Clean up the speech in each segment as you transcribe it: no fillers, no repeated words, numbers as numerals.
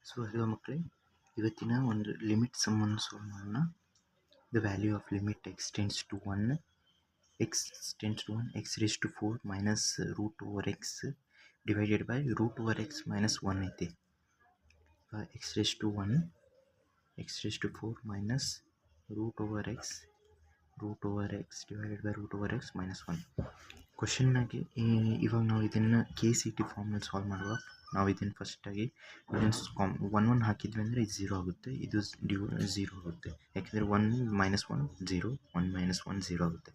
So hello ಮಕ್ಕಳೇ, ಇವತ್ತಿನ ಒಂದು ಲಿಮಿಟ್ ಸಮ್ಮನ್ನು ಸಾಲ್ವ್ ಮಾಡೋಣ. The value of limit x tends to 1 x raised to 4 minus root over x divided by root over x minus 1 ಐತಿ. x raised to 1 x raised to 4 minus root over x divided by root over x minus 1. ಕ್ವಶನ್ನಾಗಿ ಇವಾಗ ನಾವು ಇದನ್ನು KCT ಫಾರ್ಮಲ್ಲಿ solve ಮಾಡುವ. ನಾವು ಇದನ್ನು ಫಸ್ಟಾಗಿ ಇದನ್ನು 1 ಹಾಕಿದ್ವಿ ಅಂದರೆ ಇದು 0 ಆಗುತ್ತೆ, ಇದು 0 ಆಗುತ್ತೆ. ಯಾಕೆಂದರೆ 1 ಮೈನಸ್ 1 0, 1 ಮೈನಸ್ 1 0 ಆಗುತ್ತೆ.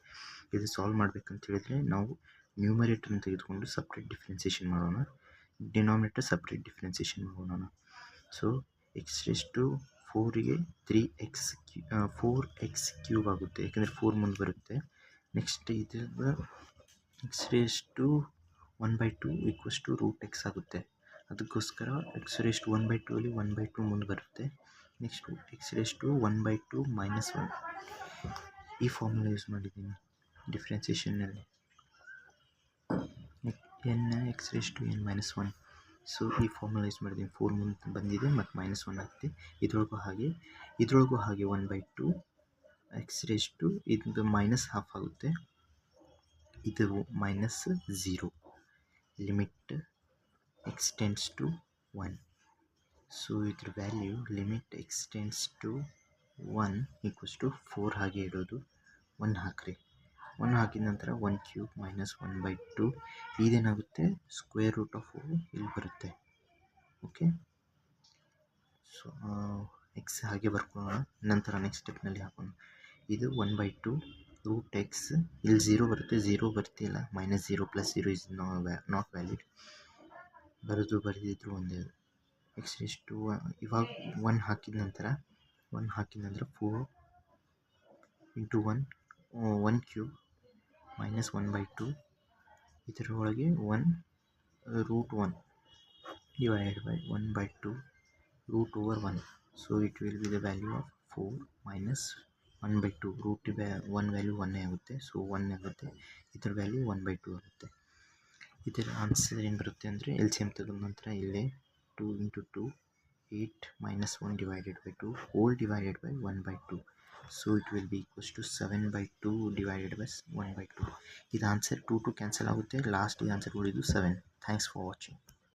ಇದು ಸಾಲ್ವ್ ಮಾಡಬೇಕಂತ ಹೇಳಿದರೆ ನಾವು ನ್ಯೂಮರೇಟರ್ನ ತೆಗೆದುಕೊಂಡು ಸಪ್ರೇಟ್ ಡಿಫ್ರೆನ್ಸಿಯೇಷನ್ ಮಾಡೋಣ, ಡಿನಾಮಿನೇಟರ್ ಸಪ್ರೇಟ್ ಡಿಫ್ರೆನ್ಸಿಯೇಷನ್ ಮಾಡೋಣ. ಸೊ ಎಕ್ಸ್ ರೇಸ್ ಟು 4ಗೆ 4x ಕ್ಯೂಬ್ ಆಗುತ್ತೆ, ಯಾಕೆಂದರೆ 4 ಮುಂದೆ ಬರುತ್ತೆ. ನೆಕ್ಸ್ಟ್ ಇದು x raise to 1/2 equals to root x ಆಗುತ್ತೆ. ಅದಕ್ಕೋಸ್ಕರ ಎಕ್ಸ್ ರೇಸ್ ಟು 1/2 ಅಲ್ಲಿ 1/2 ಮುಂದೆ ಬರುತ್ತೆ. Next x raise to 1/2 minus 1 ಈ ಫಾರ್ಮುಲಾ ಯೂಸ್ ಮಾಡಿದ್ದೀನಿ ಡಿಫ್ರೆನ್ಸಿಯೇಷನ್ನಲ್ಲಿ. N x raise to n minus 1. So ಈ ಫಾರ್ಮುಲಾ ಯೂಸ್ ಮಾಡಿದ್ದೀನಿ. 4 ಮುಂದೆ ಬಂದಿದೆ ಮತ್ತು ಮೈನಸ್ 1 ಆಗುತ್ತೆ. ಇದ್ರೊಳಗೂ ಹಾಗೆ 1/2 ಎಕ್ಸ್ ರೇಸ್ ಟು ಇದು ಮೈನಸ್ ಹಾಫ್ ಆಗುತ್ತೆ, ಇದು minus 0. Limit x tends to 1. So ಇದ್ರ value limit x tends to 1 equals to 4 ಹಾಗೆ ಇಡೋದು. 1 ಹಾಕ್ರಿ, 1 ಹಾಕಿದ ನಂತರ 1 ಕ್ಯೂಬ್ ಮೈನಸ್ 1/2 ಇದೇನಾಗುತ್ತೆ, ಸ್ಕ್ವೇರ್ ರೂಟ್ ಆಫ್ 4 ಇಲ್ಲಿ ಬರುತ್ತೆ. ಓಕೆ, ಸೊ ಎಕ್ಸ್ ಹಾಗೆ ಬರ್ಕೊಳ್ಳೋಣ. ನಂತರ ನೆಕ್ಸ್ಟ್ ಸ್ಟೆಪ್ನಲ್ಲಿ ಹಾಕೋಣ. ಇದು 1/2 ರೂಟ್ ಎಕ್ಸ್, ಇಲ್ಲಿ 0 ಬರುತ್ತೆ, 0 ಬರ್ತಿಲ್ಲ, minus 0 plus 0 is not valid. ಬರೆದಿದ್ರು ಒಂದೇ. ಎಕ್ಸ್ ರೇಸ್ ಟು ಇವಾಗ 1 ಹಾಕಿದ ನಂತರ 4 ಇಂಟು 1 ಕ್ಯೂಬ್ ಮೈನಸ್ 1/2 ಇದರೊಳಗೆ 1 root 1 divided by 1/2 root over 1. So it will be the value of 4 minus 1/2. Root 1 value 1 ಆಗುತ್ತೆ, ಸೊ 1 ಆಗುತ್ತೆ. ಇದರ ವ್ಯಾಲ್ಯೂ 1/2 ಆಗುತ್ತೆ. ಇದರ ಆನ್ಸರ್ ಏನು ಬರುತ್ತೆ ಅಂದರೆ LCM ತೆಗೆದ ನಂತರ ಇಲ್ಲೇ 2 into 2 8 minus 1 divided by 2 whole divided by 1/2. So it will be equals to 7/2 divided by 1/2. ಇದು ಆನ್ಸರ್ 2 ಕ್ಯಾನ್ಸಲ್ ಆಗುತ್ತೆ, ಲಾಸ್ಟ್ ಆನ್ಸರ್ ಉಳಿದು 7. Thanks for watching.